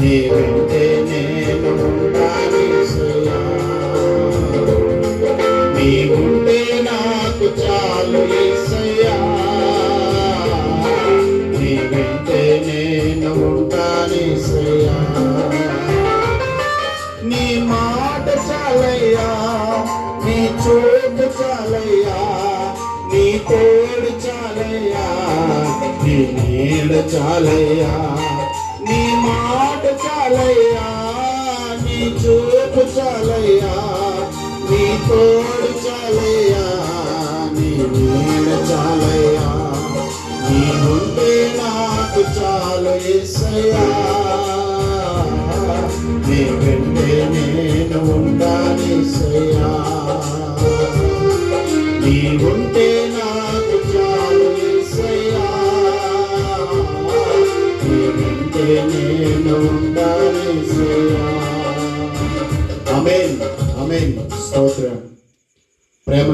నీ వెంటే నేను ఉంటానేసయ్యా. నీ ఉంటే నాకు చాలు యేసయ్యా. నీ వెంటే నేను ఉంటానేసయ్యా. నీ మాట చాలయ్యా, నీ చూపు చాలయ్యా, నీ తోడు చాలయ్యా, నీ నీడ చాలయ్యా. నీ మాట చాలయ్యా, నీ చూపు చాలయ్యా, నీ తోడు చాలయ్యా, నీ నీడ చాలయ్యా. నీ ఉంటే నాకు చాలు యేసయ్యా. నీ వెంటే నేను ఉంటానేసయ్యా. నీ ఉంటే నాకు చాలు యేసయ్యా. నీ వెంటే నేను ఉంటానేసయ్యా. ఆమేన్, ఆమేన్. స్తోత్రం. ప్రేమ